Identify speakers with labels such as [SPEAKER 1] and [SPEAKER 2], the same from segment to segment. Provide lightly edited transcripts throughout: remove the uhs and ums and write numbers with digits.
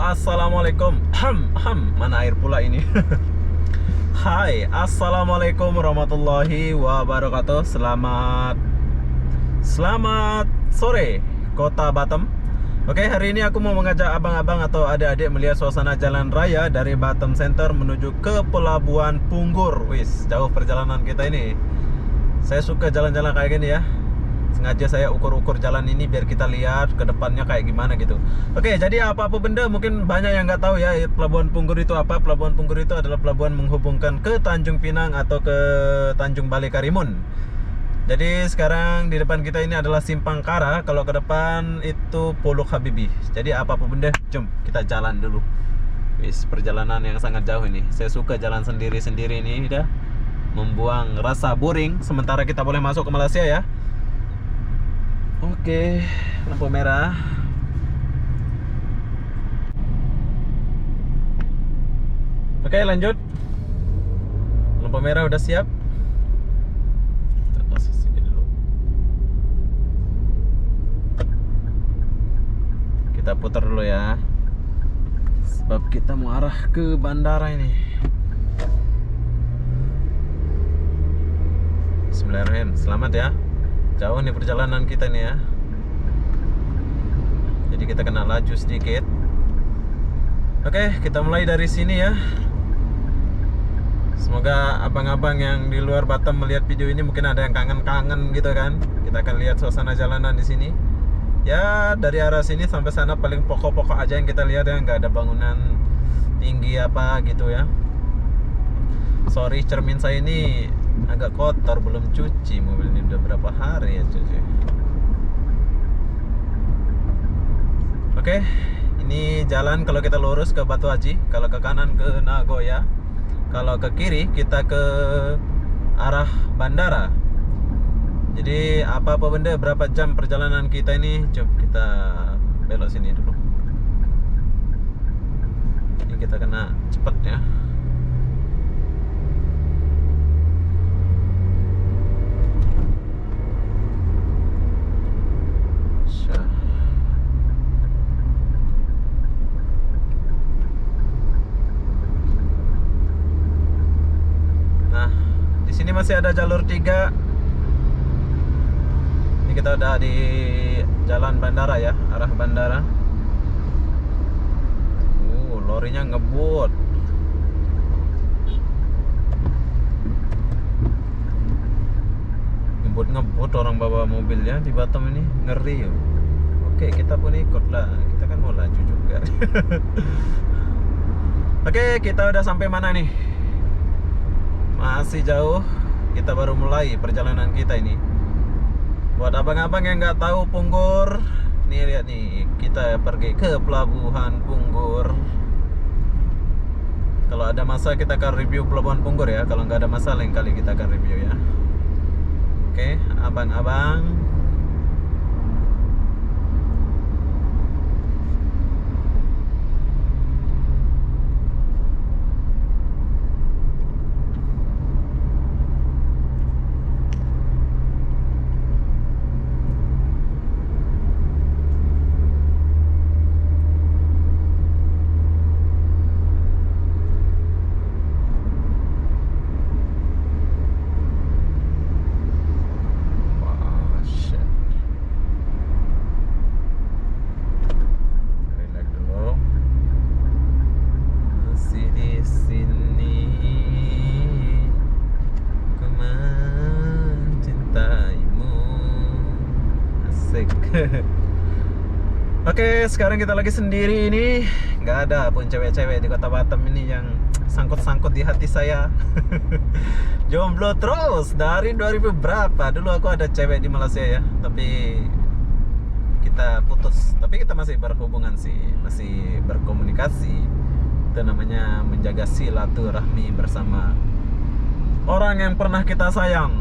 [SPEAKER 1] Assalamualaikum. Mana air pula ini? Hai, assalamualaikum warahmatullahi wabarakatuh. Selamat sore, Kota Batam. Oke, hari ini aku mau mengajak abang-abang atau adik-adik melihat suasana jalan raya dari Batam Center menuju ke Pelabuhan Punggur. Wis, jauh perjalanan kita ini. Saya suka jalan-jalan kayak gini ya. Sengaja saya ukur-ukur jalan ini biar kita lihat ke depannya kayak gimana gitu. Oke, jadi apa-apa benda mungkin banyak yang nggak tahu ya Pelabuhan Punggur itu apa. Pelabuhan Punggur itu adalah pelabuhan menghubungkan ke Tanjung Pinang atau ke Tanjung Balai Karimun. Jadi sekarang di depan kita ini adalah Simpang Kara. Kalau ke depan itu Puluk Habibie. Jadi apa-apa benda, jom kita jalan dulu. Wis, perjalanan yang sangat jauh ini. Saya suka jalan sendiri-sendiri ini, udah membuang rasa boring. Sementara kita boleh masuk ke Malaysia ya. Oke, lampu merah. Oke, lanjut. Lampu merah udah siap. Kita putar dulu ya. Sebab kita mau arah ke bandara ini. Bismillahirrahmanirrahim. Selamat ya. Jauh nih perjalanan kita nih ya. Jadi kita kena laju sedikit. Oke, kita mulai dari sini ya. Semoga abang-abang yang di luar Batam melihat video ini mungkin ada yang kangen-kangen gitu kan. Kita akan lihat suasana jalanan di sini. Ya, dari arah sini sampai sana paling pokok-pokok aja yang kita lihat ya, nggak ada bangunan tinggi apa gitu ya. Sorry, cermin saya ini agak kotor, belum cuci. Mobil ini udah berapa hari ya cuci. Oke, ini jalan kalau kita lurus ke Batu Haji, kalau ke kanan ke Nagoya, kalau ke kiri kita ke arah bandara. Jadi apa-apa benda, berapa jam perjalanan kita ini, coba kita belok sini dulu. Ini kita kena cepet ya. Nah, di sini masih ada jalur 3. Kita udah di jalan bandara ya, arah bandara. Lorinya ngebut. Ngebut orang bawa mobilnya di Batam ini, ngeri ya. Oke, kita pun ikut lah. Kita kan mau laju juga. Oke, kita udah sampai mana nih? Masih jauh. Kita baru mulai perjalanan kita ini. Buat abang-abang yang nggak tahu Punggur, nih lihat nih, kita pergi ke Pelabuhan Punggur. Kalau ada masa kita akan review Pelabuhan Punggur ya. Kalau nggak ada masa lain kali kita akan review ya. Oke, abang-abang. Oke, sekarang kita lagi sendiri ini. Nggak ada pun cewek-cewek di Kota Batam ini yang sangkut-sangkut di hati saya. Jomblo terus dari 2000 berapa. Dulu aku ada cewek di Malaysia ya, tapi kita putus. Tapi kita masih berhubungan sih, masih berkomunikasi. Itu namanya menjaga silaturahmi bersama orang yang pernah kita sayang.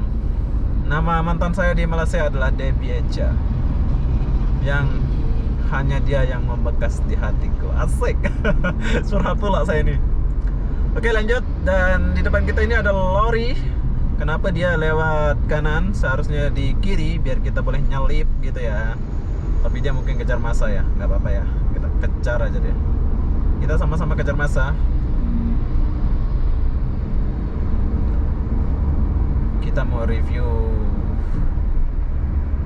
[SPEAKER 1] Nama mantan saya di Malaysia adalah Debbie Echa, yang hanya dia yang membekas di hatiku. Asik. Surhat pula saya ini. Oke, lanjut. Dan di depan kita ini ada lori. Kenapa dia lewat kanan? Seharusnya di kiri biar kita boleh nyelip gitu ya. Tapi dia mungkin kejar masa ya. Nggak apa-apa ya, kita kejar aja deh. kita sama-sama kejar masa. Kita mau review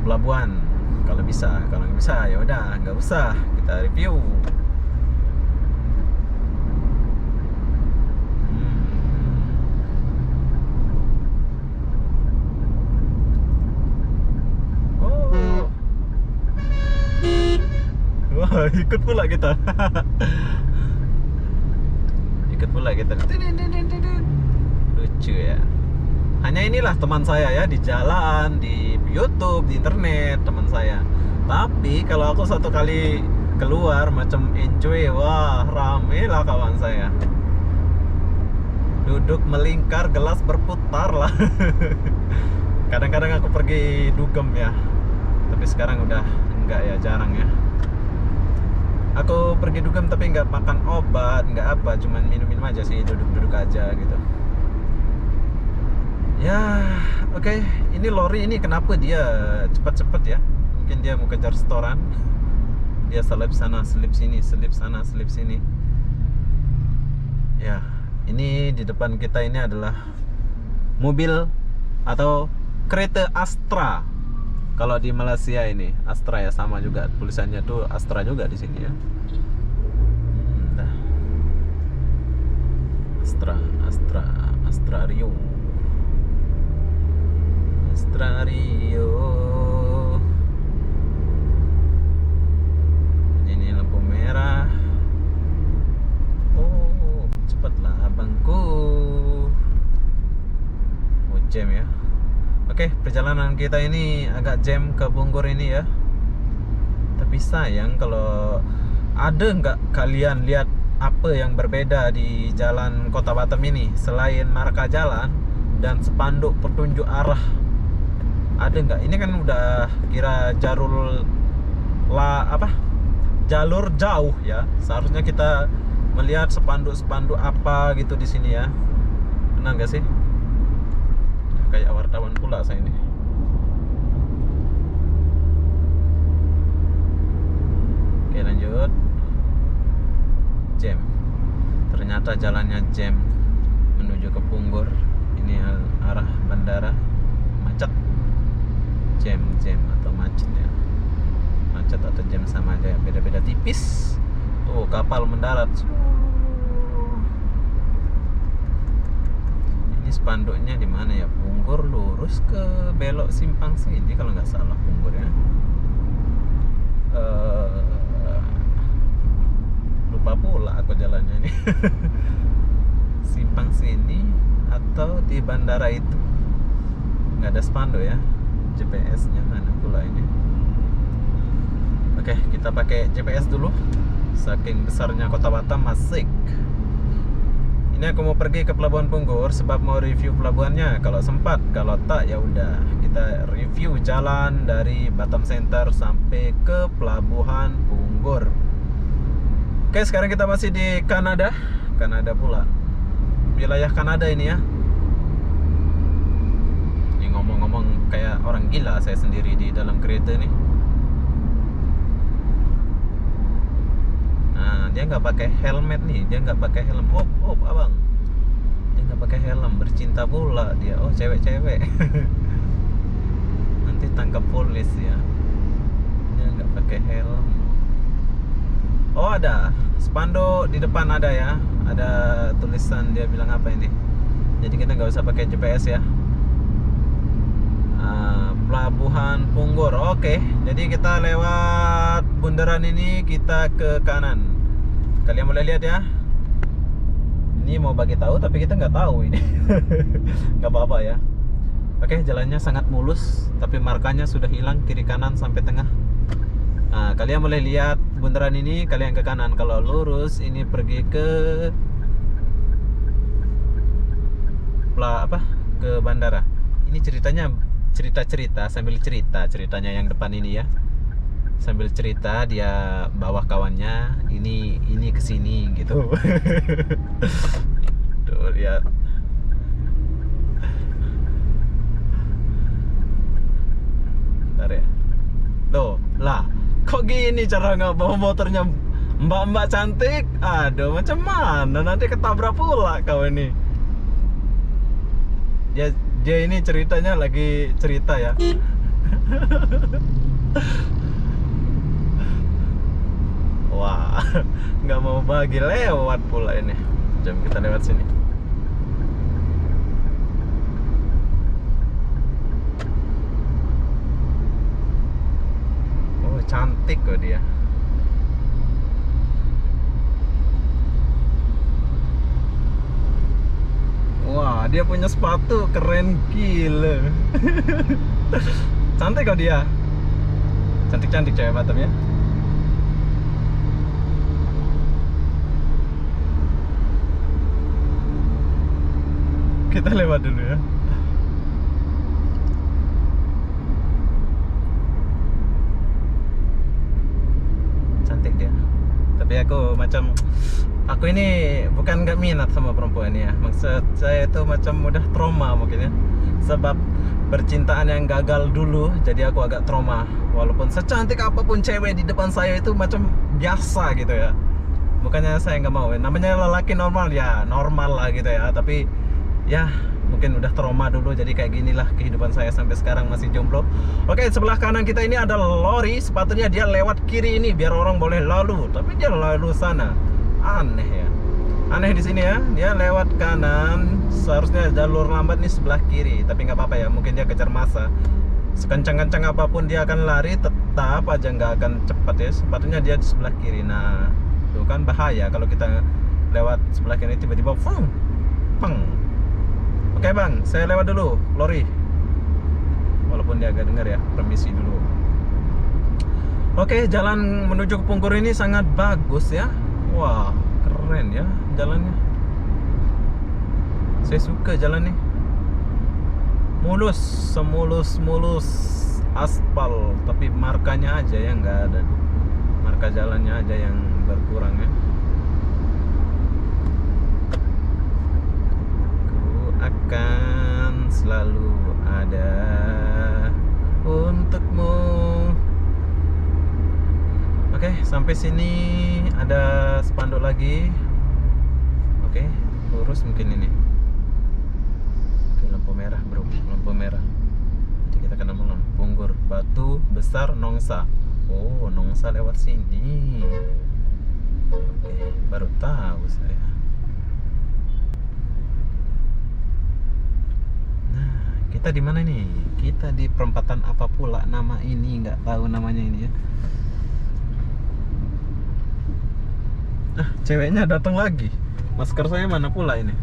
[SPEAKER 1] pelabuhan kalau bisa. Kalau nggak bisa ya udah nggak usah kita review. Oh, wah ikut pula kita. Ikut pula kita. Lucu ya. Hanya inilah teman saya ya, di jalan, di YouTube, di internet, teman saya. Tapi kalau aku satu kali keluar macam enjoy, wah rame lah kawan saya. Duduk melingkar, gelas berputar lah. Kadang-kadang aku pergi dugem ya. Tapi sekarang udah enggak ya, jarang ya. Aku pergi dugem tapi nggak makan obat, nggak apa, cuman minum-minum aja sih, duduk-duduk aja gitu. Ya, oke. Ini lori ini kenapa dia cepat-cepat ya? Mungkin dia mau kejar setoran. Dia selip sana, selip sini, selip sana, selip sini. Ya, ini di depan kita ini adalah mobil atau kereta Astra. Kalau di Malaysia ini Astra ya, sama juga tulisannya tuh Astra juga di sini ya. Astra Rio. Astra Rio. Ini lampu merah. Oh, cepatlah abangku. Oh, jam ya. Oke, perjalanan kita ini agak jam ke Punggor ini ya. Tapi sayang, kalau ada nggak kalian lihat apa yang berbeda di jalan Kota Batam ini selain marka jalan dan spanduk petunjuk arah? Ada nggak? Ini kan udah kira jalur jauh ya. Seharusnya kita melihat spanduk-spanduk apa gitu di sini ya. Benar nggak sih? Kayak wartawan pula saya ini. Oke, lanjut. Jam. Ternyata jalannya jam menuju ke Punggor. Ini arah bandara. Macet. Jam atau macet ya. Macet atau jam sama aja, beda-beda tipis. Tuh kapal mendarat. Ini spanduknya di mana ya? Punggor lurus ke belok simpang sini kalau nggak salah Punggor ya. Lupa pula aku jalannya nih. Simpang sini atau di bandara itu. Nggak ada spanduk ya. GPS-nya mana pula ini? Oke, kita pakai GPS dulu. Saking besarnya Kota Batam, asik. Ini aku mau pergi ke Pelabuhan Punggor sebab mau review pelabuhannya kalau sempat. Kalau tak ya udah, kita review jalan dari Batam Center sampai ke Pelabuhan Punggor. Oke, sekarang kita masih di Kanada pula. Wilayah Kanada ini ya. Ngomong-ngomong kayak orang gila saya sendiri di dalam kereta nih. Nah, dia nggak pakai helmet nih, dia nggak pakai helm. Oh, abang, dia nggak pakai helm, bercinta pula dia. Oh, cewek-cewek. Nanti tangkap polis ya. Dia nggak pakai helm. Oh, ada spanduk di depan ada ya. Ada tulisan, dia bilang apa ini? Jadi kita nggak usah pakai GPS ya. Pelabuhan Punggor. Oke, jadi kita lewat bundaran ini, kita ke kanan. Kalian boleh lihat ya. Ini mau bagi tahu tapi kita nggak tahu ini. Nggak apa-apa ya. Oke, jalannya sangat mulus tapi markanya sudah hilang kiri kanan sampai tengah. Nah, kalian boleh lihat bundaran ini, kalian ke kanan. Kalau lurus ini pergi ke ke bandara. Ini ceritanya cerita sambil ceritanya yang depan ini ya, sambil cerita dia bawa kawannya ini kesini gitu. Tuh lihat. Bentar ya. Loh lah, kok gini cara nggak bawa motornya Mbak-mbak cantik, aduh macam mana nanti ketabrak pula kau ini. Dia ini ceritanya lagi cerita ya. Wah, nggak mau bagi lewat pula ini. Jam kita lewat sini. Oh, cantik kok dia. Wah, dia punya sepatu keren gila. Cantik kok dia. Cantik-cantik cewek Batam ya. Kita lewat dulu ya. Cantik dia. Tapi aku ini bukan gak minat sama perempuan ya. Maksud saya itu macam udah trauma mungkin ya. Sebab percintaan yang gagal dulu, jadi aku agak trauma. Walaupun secantik apapun cewek di depan saya itu macam biasa gitu ya. Bukannya saya nggak mau, namanya lelaki normal ya, normal lah gitu ya. Tapi ya mungkin udah trauma dulu, jadi kayak ginilah kehidupan saya sampai sekarang masih jomblo. Oke, sebelah kanan kita ini ada lori. Sepatutnya dia lewat kiri ini biar orang boleh lalu, tapi dia lalu sana. Aneh ya, aneh di sini ya. Dia lewat kanan, seharusnya jalur lambat nih sebelah kiri, tapi nggak apa-apa ya, mungkin dia kejar massa. Sekencang-kencang apapun dia akan lari, tetap aja nggak akan cepat ya. Sepatutnya dia di sebelah kiri. Nah, itu kan bahaya kalau kita lewat sebelah kiri tiba-tiba peng. Oke bang, saya lewat dulu, lori. Walaupun dia agak dengar ya, permisi dulu. Oke, jalan menuju ke Pungkur ini sangat bagus ya. Wah, keren ya jalannya. Saya suka jalan nih. Mulus, semulus-mulus aspal, tapi markanya aja yang nggak ada. Marka jalannya aja yang berkurang ya. Akan selalu ada untukmu. Oke, sampai sini ada spanduk lagi. Oke, lurus mungkin ini. Oke, lampu merah bro, lampu merah. Jadi kita kena malam. Punggur, Batu Besar, Nongsa. Oh, Nongsa lewat sini. Oke, baru tahu saya. Kita di mana nih? Kita di perempatan apa pula nama ini? Nggak tahu namanya ini ya. Ceweknya datang lagi. Masker saya mana pula ini?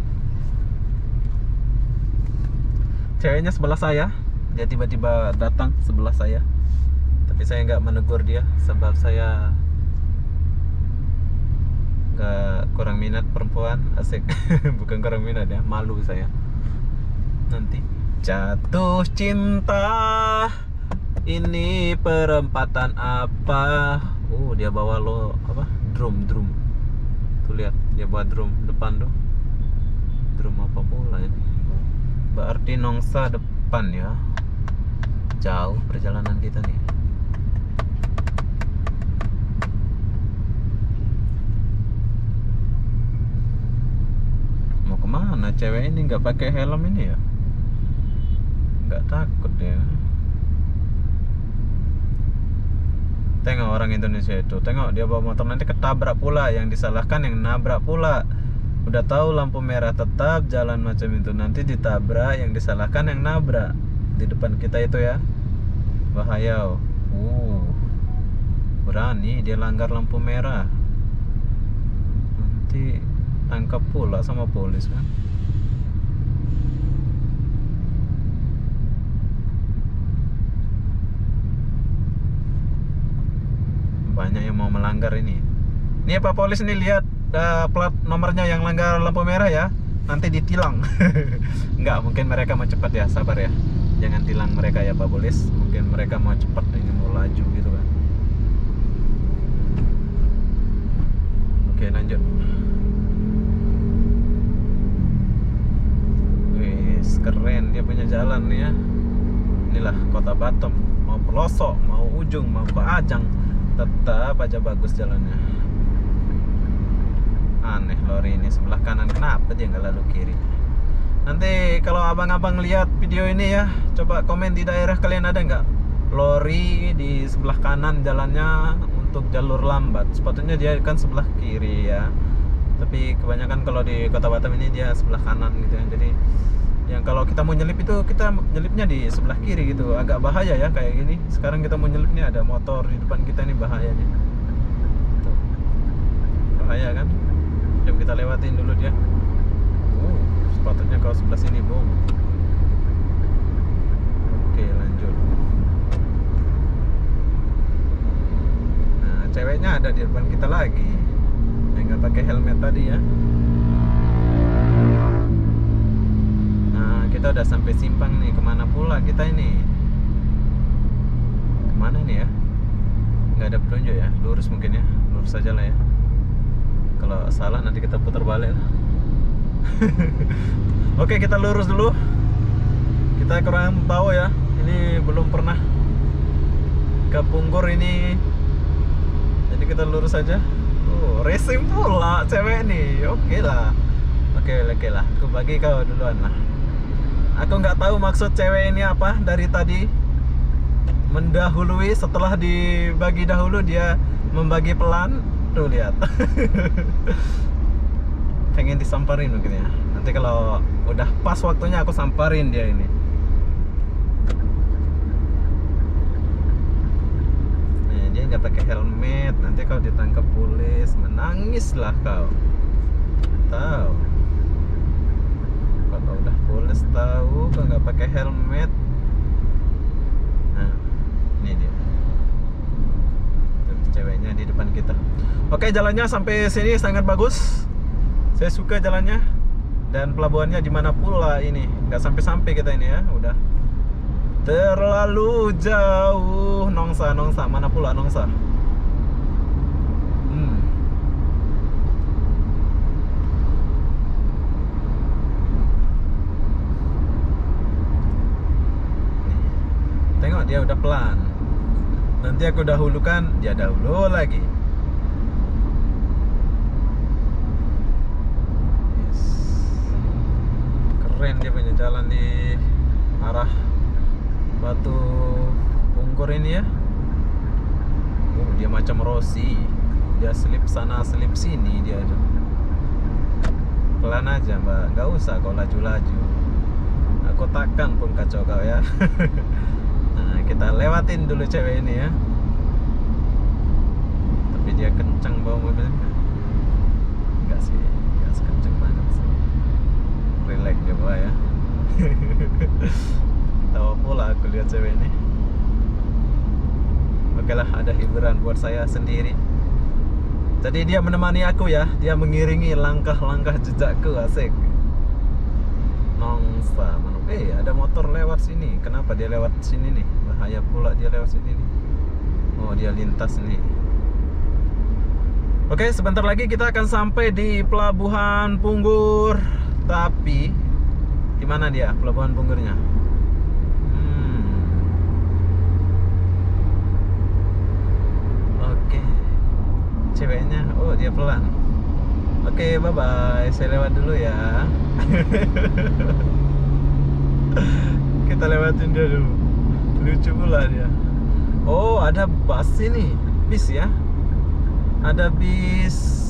[SPEAKER 1] Ceweknya sebelah saya. Dia tiba-tiba datang sebelah saya. Tapi saya nggak menegur dia sebab saya nggak kurang minat perempuan. Asik. Bukan kurang minat ya, malu saya. Nanti jatuh cinta, ini perempatan apa? Dia bawa apa? Drum. Tuh lihat, dia bawa drum depan tuh. Drum apa pula ini? Berarti Nongsa depan ya. Jauh perjalanan kita nih. Mau kemana cewek ini nggak pakai helm ini ya? Nggak takut ya. Tengok orang Indonesia itu, tengok dia bawa motor nanti ketabrak pula, yang disalahkan yang nabrak pula. Udah tahu lampu merah tetap jalan macam itu, nanti ditabrak, yang disalahkan yang nabrak di depan kita itu ya. Bahaya. Berani dia langgar lampu merah, nanti tangkap pula sama polis kan. Banyak yang mau melanggar ini. Ini Pak Polis nih, lihat plat nomornya yang langgar lampu merah ya. Nanti ditilang. Enggak, mungkin mereka mau cepat ya, sabar ya. Jangan tilang mereka ya Pak Polis. Mungkin mereka mau cepat, ini mau laju gitu kan. Oke, lanjut. Wih, keren dia punya jalan nih ya. Inilah kota Batam. Mau pelosok, mau ujung, mau ke Ajang, tetap aja bagus jalannya. Aneh lori ini sebelah kanan, kenapa dia nggak lalu kiri? Nanti kalau abang-abang lihat video ini ya, coba komen di daerah kalian ada nggak lori di sebelah kanan jalannya untuk jalur lambat. Sepatutnya dia kan sebelah kiri ya, tapi kebanyakan kalau di Kota Batam ini dia sebelah kanan gitu ya. Jadi yang kalau kita mau nyelip itu kita nyelipnya di sebelah kiri gitu, agak bahaya ya kayak gini. Sekarang kita mau nyelipnya ada motor di depan kita, ini bahayanya. Tuh. Bahaya kan? Jom kita lewatin dulu dia. Sepatutnya kalau sebelah sini, Bung. Oke, lanjut. Nah, ceweknya ada di depan kita lagi. Yang nggak pakai helmet tadi ya. Nah, kita udah sampai simpang nih. Kemana pula kita ini? Kemana nih ya? Nggak ada petunjuk ya. Lurus mungkin ya. Lurus aja lah ya. Kalau salah nanti kita putar balik lah. Oke, kita lurus dulu. Kita kurang tahu ya. Ini belum pernah ke Punggur ini. Jadi kita lurus aja. Racing pula cewek nih. Oke lah. Oke lah. Aku bagi kau duluan lah. Aku nggak tahu maksud cewek ini apa dari tadi. Mendahului, setelah dibagi dahulu dia membagi pelan. Tuh lihat. Pengen disamperin mungkin ya. Nanti kalau udah pas waktunya aku samperin dia ini. Nih, dia nggak pakai helmet. Nanti kalau ditangkap polis menangislah kau. Tahu? Kalau udah polis tahu kau nggak pakai helmet. Nah, ini dia. Tuh, ceweknya di depan kita. Oke, jalannya sampai sini sangat bagus. Saya suka jalannya dan pelabuhannya di mana pula ini. Nggak sampai-sampai kita ini ya, udah terlalu jauh. Nongsa mana pula Nongsa? Tengok dia udah pelan. Nanti aku dahulukan, dia dahulu lagi. Keren dia punya jalan di arah Batu Punggur ini ya. Dia macam Rossi. Dia selip sana selip sini dia. Pelan aja mbak, nggak usah kau laju-laju. Aku takkan pun kacau kau ya. Nah, kita lewatin dulu cewek ini ya. Tapi dia kencang bawa mobilnya. Enggak sih, enggak sekencang banget sih. Relax dia bawa ya. Tahu pula aku lihat cewek ini. Oke lah, ada hiburan buat saya sendiri. Jadi dia menemani aku ya. Dia mengiringi langkah-langkah jejakku, asik. Nongsa, ada motor lewat sini. Kenapa dia lewat sini nih? Bahaya pula dia lewat sini nih. Oh, dia lintas nih. Oke, sebentar lagi kita akan sampai di Pelabuhan Punggur. Tapi di mana dia Pelabuhan Punggurnya? Oke. Ceweknya, oh dia pelan. Oke, bye-bye. Saya lewat dulu ya. Kita lewatin dia dulu. Lucu pula dia. Oh, ada bus ini. Bis ya. Ada bis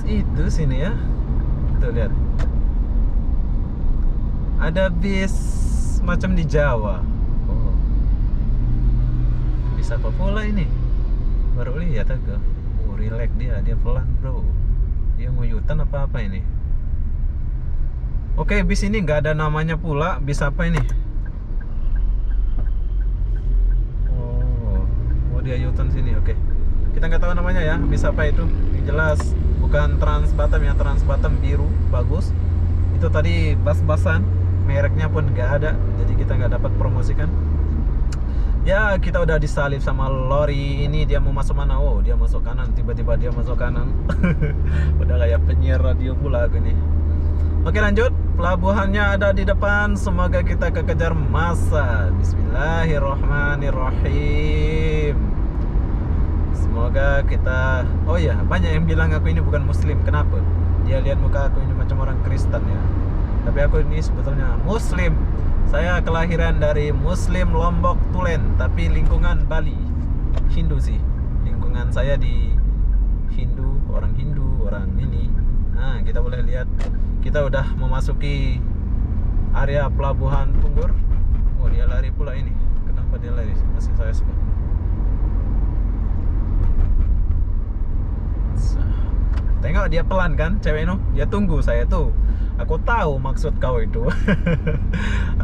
[SPEAKER 1] itu sini ya. Tuh lihat. Ada bis macam di Jawa. Oh. Bis apa pula ini? Baru lihat aku. Oh, relax dia pelan, bro. Dia mau U-turn apa ini? Oke, bis ini nggak ada namanya pula. Bis apa ini? Oh dia U-turn sini. Oke, kita nggak tahu namanya ya. Bis apa itu? Yang jelas bukan Trans Batam ya. Trans Batam biru, bagus. Itu tadi bas-basan, mereknya pun nggak ada. Jadi kita nggak dapat promosikan. Ya, kita udah disalip sama lori ini. Dia mau masuk mana? Oh, dia masuk kanan. Tiba-tiba dia masuk kanan. Udah kayak penyiar radio pula aku nih. Oke, lanjut. Pelabuhannya ada di depan. Semoga kita kekejar masa. Bismillahirrahmanirrahim. Semoga kita. Oh ya, banyak yang bilang aku ini bukan muslim. Kenapa? Dia lihat muka aku ini macam orang Kristen ya. Tapi aku ini sebetulnya muslim. Saya kelahiran dari Muslim Lombok Tulen, tapi lingkungan Bali. Hindu sih. Lingkungan saya di Hindu, orang ini. Nah, kita boleh lihat kita udah memasuki area pelabuhan Punggur. Oh, dia lari pula ini. Kenapa dia lari? Masih saya suka. Tengok dia pelan kan, cewek itu. Dia tunggu saya tuh. Aku tahu maksud kau itu.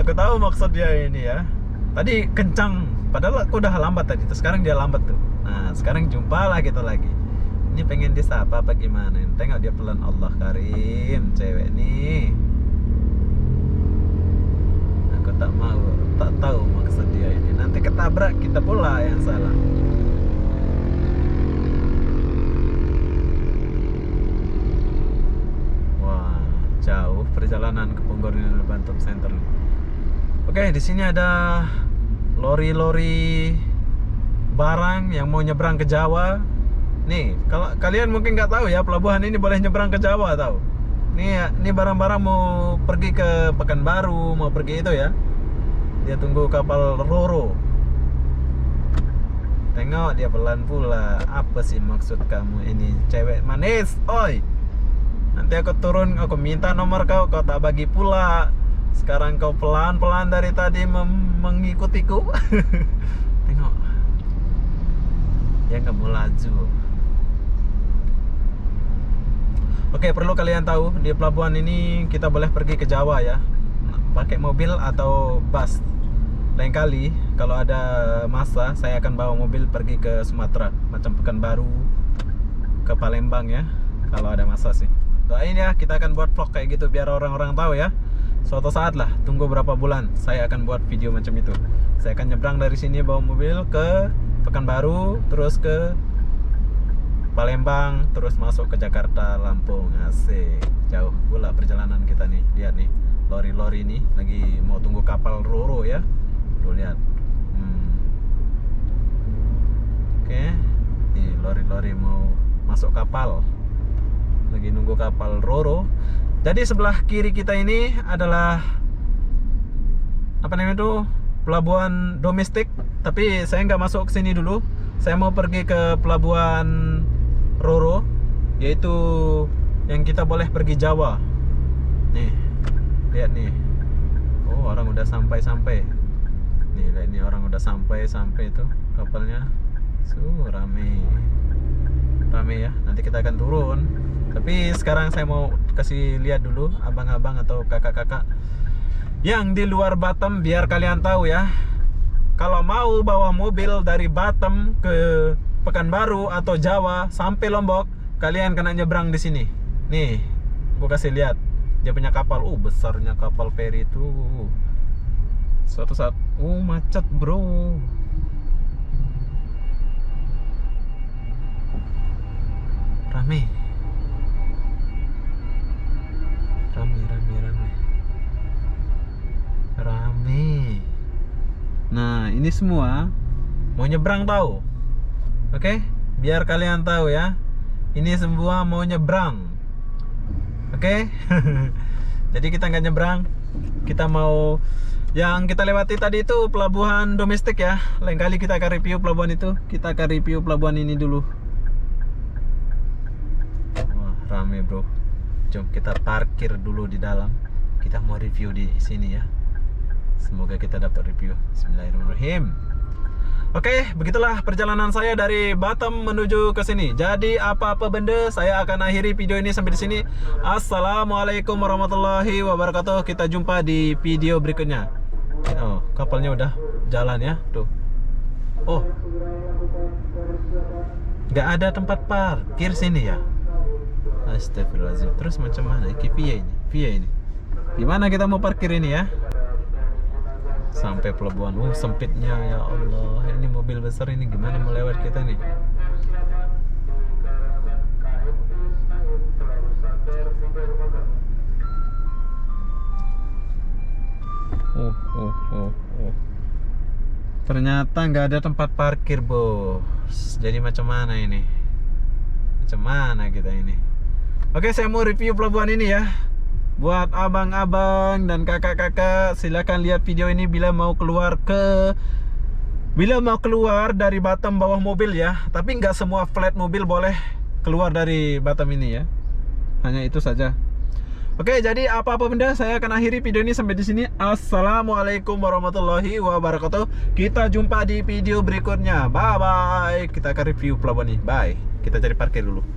[SPEAKER 1] Aku tahu maksud dia ini ya. Tadi kencang, padahal aku udah lambat tadi. Terus sekarang dia lambat tuh. Nah, sekarang jumpalah kita lagi. Ini pengen disapa apa gimana? Tengok dia pelan. Allah Karim, cewek nih. Aku tak tahu maksud dia ini. Nanti ketabrak kita pula yang salah. Jauh perjalanan ke Punggur ini dari Batam Center. Oke, di sini ada lori-lori barang yang mau nyebrang ke Jawa. Nih, kalau kalian mungkin nggak tahu ya, pelabuhan ini boleh nyebrang ke Jawa tahu. Nih barang-barang mau pergi ke Pekanbaru, mau pergi itu ya. Dia tunggu kapal Roro. Tengok dia pelan pula. Apa sih maksud kamu ini, cewek manis? Oi. Nanti aku turun, aku minta nomor kau tak bagi pula. Sekarang kau pelan-pelan dari tadi mengikutiku. Tengok, dia nggak mau laju. Oke, perlu kalian tahu di pelabuhan ini kita boleh pergi ke Jawa ya, pakai mobil atau bus. Lain kali kalau ada masa saya akan bawa mobil pergi ke Sumatera, macam Pekanbaru, ke Palembang ya, kalau ada masa sih. Doain ya, kita akan buat vlog kayak gitu biar orang-orang tahu ya. Suatu saat lah, tunggu berapa bulan saya akan buat video macam itu. Saya akan nyebrang dari sini bawa mobil ke Pekanbaru, terus ke Palembang, terus masuk ke Jakarta, Lampung. Asik. Jauh pula perjalanan kita nih. Lihat nih, lori-lori nih lagi mau tunggu kapal Roro ya. Tuh lihat. Oke. Nih lori-lori mau masuk kapal. Lagi nunggu kapal Roro. Jadi sebelah kiri kita ini adalah apa namanya itu, pelabuhan domestik. Tapi saya nggak masuk ke sini dulu. Saya mau pergi ke pelabuhan Roro, yaitu yang kita boleh pergi Jawa. Nih, lihat nih. Oh, orang udah sampai. Nih, lihat nih, orang udah sampai itu kapalnya. Rame ya. Nanti kita akan turun. Tapi sekarang saya mau kasih lihat dulu abang-abang atau kakak-kakak yang di luar Batam, biar kalian tahu ya. Kalau mau bawa mobil dari Batam ke Pekanbaru atau Jawa sampai Lombok, kalian kena nyebrang di sini. Nih, gua kasih lihat. Dia punya kapal. Besarnya kapal feri itu. Suatu saat, macet, bro. Rame. Nah, ini semua mau nyebrang tahu. Oke? Biar kalian tahu ya. Ini semua mau nyebrang. Oke? Jadi kita nggak nyebrang. Kita mau, yang kita lewati tadi itu pelabuhan domestik ya. Lain kali kita akan review pelabuhan itu. Kita akan review pelabuhan ini dulu. Wah, rame bro. Jom kita parkir dulu di dalam. Kita mau review di sini ya. Semoga kita dapat review. Bismillahirrahmanirrahim. Oke, begitulah perjalanan saya dari Batam menuju ke sini. Jadi apa-apa benda, saya akan akhiri video ini sampai di sini. Assalamualaikum warahmatullahi wabarakatuh. Kita jumpa di video berikutnya. Oh, kapalnya udah jalan ya, tuh. Oh, nggak ada tempat parkir sini ya. Astagfirullahaladzim. Terus macam mana? Via ini. Gimana kita mau parkir ini ya? Sampai pelabuhan. Sempitnya ya Allah. Ini mobil besar ini gimana melewat kita nih? Ternyata nggak ada tempat parkir, bos. Jadi macam mana ini? Macam mana kita ini? Oke, saya mau review pelabuhan ini ya. Buat abang-abang dan kakak-kakak, silakan lihat video ini bila mau keluar dari Batam bawah mobil ya. Tapi nggak semua flat mobil boleh keluar dari Batam ini ya. Hanya itu saja. Oke, jadi apa-apa benda saya akan akhiri video ini sampai di sini. Assalamualaikum warahmatullahi wabarakatuh. Kita jumpa di video berikutnya. Bye bye. Kita akan review pelabuhan ini. Bye. Kita cari parkir dulu.